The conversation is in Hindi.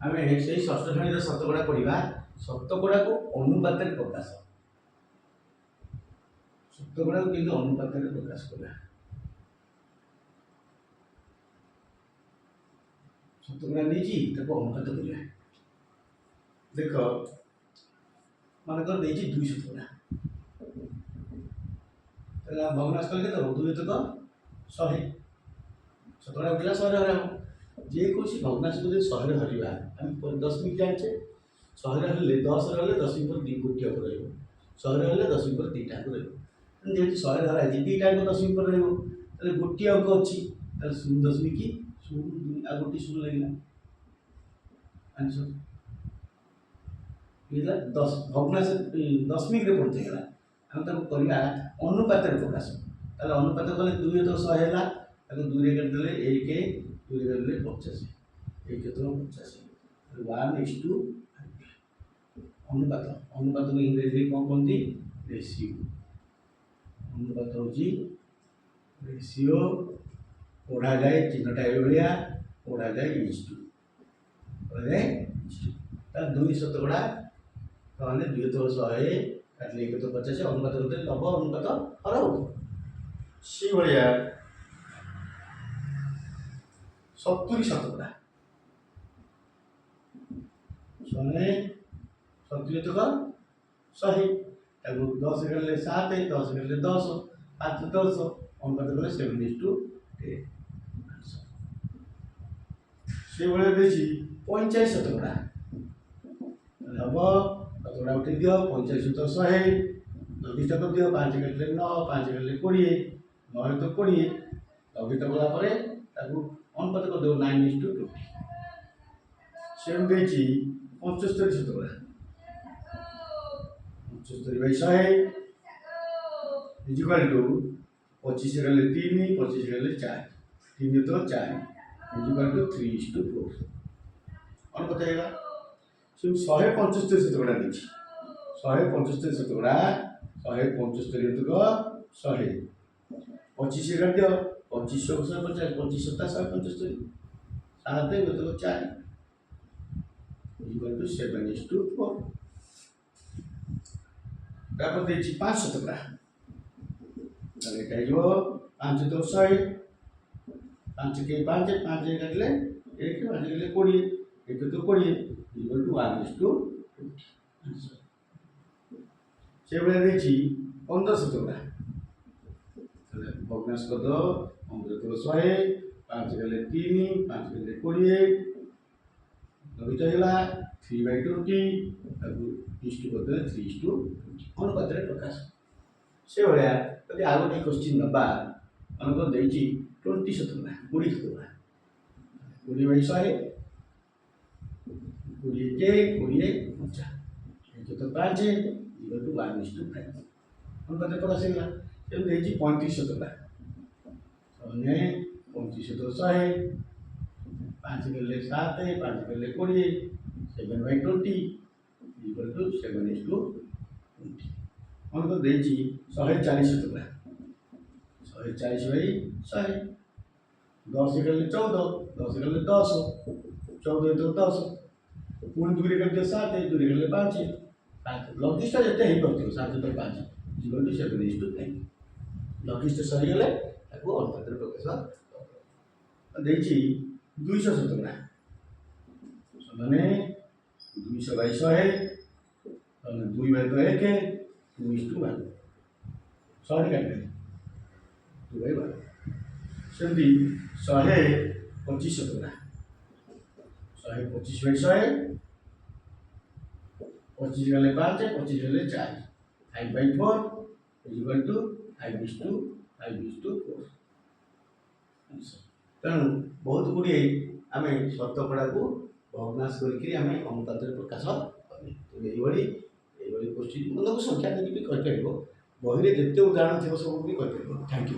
आमे सेही षष्ठ श्रेणी शतकड़ा पढ़ा शतकड़ा को अनुपात प्रकाश शतकड़ा को किंतु अनुपात प्रकाश करा शतकड़ा नहीं अनुपात करा देख मानकर 2 शतकड़ा भग्नांश कल के 2 तक 100 शतकड़ा उठला 100 हराम जेकोसी भग्नांश को 100 हरिबा हम दशमिक जानचे 100 हरले 10 हरले दशमिक पर 2 गोटिया को रहइबो 100 हरले दशमिक पर 2टा को रहइबो जेहेतु 100 हरा जी 2टा को दशमिक पर रहइबो तले गोटिया अंक अछि तले 0.0 आ गोटी 0 लागला आंसर इला 10 भग्नांश दशमिक रे पड़ते गला हम ताको करिया अनुपात रे प्रकाश तले अनुपात कले 2 तो 100 हैला ताको 2 रे कर देले 1 2 रे कर देले 50 1 तो 50 1:5 अनुपात अनुपात को इंग्लिश में कौन कहती रेशियो अनुपात होची रेशियो पढ़ा जाए चिन्हटा एभलिया पढ़ा जाए इज टू पढ़ा जाए इज टू ता 2 शतकड़ा ताने 2 तो 100 काटले 1 तो 50 अनुपात होते लभ अनुपात हराओ सी भलिया 70 शतकड़ा सोने 70 तक 100 ताको 10 गले 7 10 गले 10 5 10 अनुपात गले 7:10 से भलिया देछि 45 शतकड़ा लभ शतकड़ा उठे दियो 45 तो 100 लघिष्ठ कर दियो 5 गले 9 5 गले 20 9 तो 20 लघिष्ठ कला परे ताको अनुपात कर दो 9:20 सेम देछि 75 शतकड़ा 75 बाई 100 इक्वल टू 25 गले 3 25 गले 4 3 तो 4 इक्वल टू 3:4 अनुपात हैगा से 175 शतकड़ा देछि 175 शतकड़ा 175 तक 100 25 कर दियो 25 150 25 175 7 तो 4 इक्वल टू 7:4 तापर देछि 5 शतकड़ा तले काइबो 5 तो 100 5 के 5 5 काटले 1 5 गले 20 1 तो 20 इक्वल टू 1:20 से बले देछि 15 शतकड़ा तले भग्नांश कर दो 15 तो 100 5 गले 3 5 गले 20 लघिष्ठ हैला 3/20 ताको इष्ट कर दे 3:20 अनुपात रे प्रकाश से भलिया यदि आगोटी क्वेश्चन नबा अनको देछि 20 शतकड़ा 20 शतकड़ा 20 बाई 100 20 के 20 50 1 तो 5 इक्वल टू 1:5 अनुपात प्रकाश हैला से देछि 35 शतकड़ा सोने 35 तो 100 5 गले 7 5 गले 20 7/20 इक्वल टू 7:20 उनको देछि 140 शतकड़ा 140 बाई 100 10 गले 14 10 गले 10 14 तो 10 पूर्ण 2 रे कर 7 2 रे गले 5 5 लघिष्ठ जते हे परथियो 7 तो 5 इक्वल टू 7:9 लघिष्ठ सरी गले ताको अनुपात रे प्रकाश देछि 200 शतकड़ा माने 200 बाई 100 माने 2 बाई 1 2:1 100 काट 2 बाई 1 सेमती 125 शतकड़ा 125 बाई 100 25 गले 5 25 गले 4 5/4 इक्वल टू 5:4 तेणु बहुत गुड़े आम शतकड़ा को भग्नांश करके अनुपात प्रकाश करें क्वेश्चन मतलब संख्या देखिए बही में जिते उदाहरण थी सब भी कर। Thank you.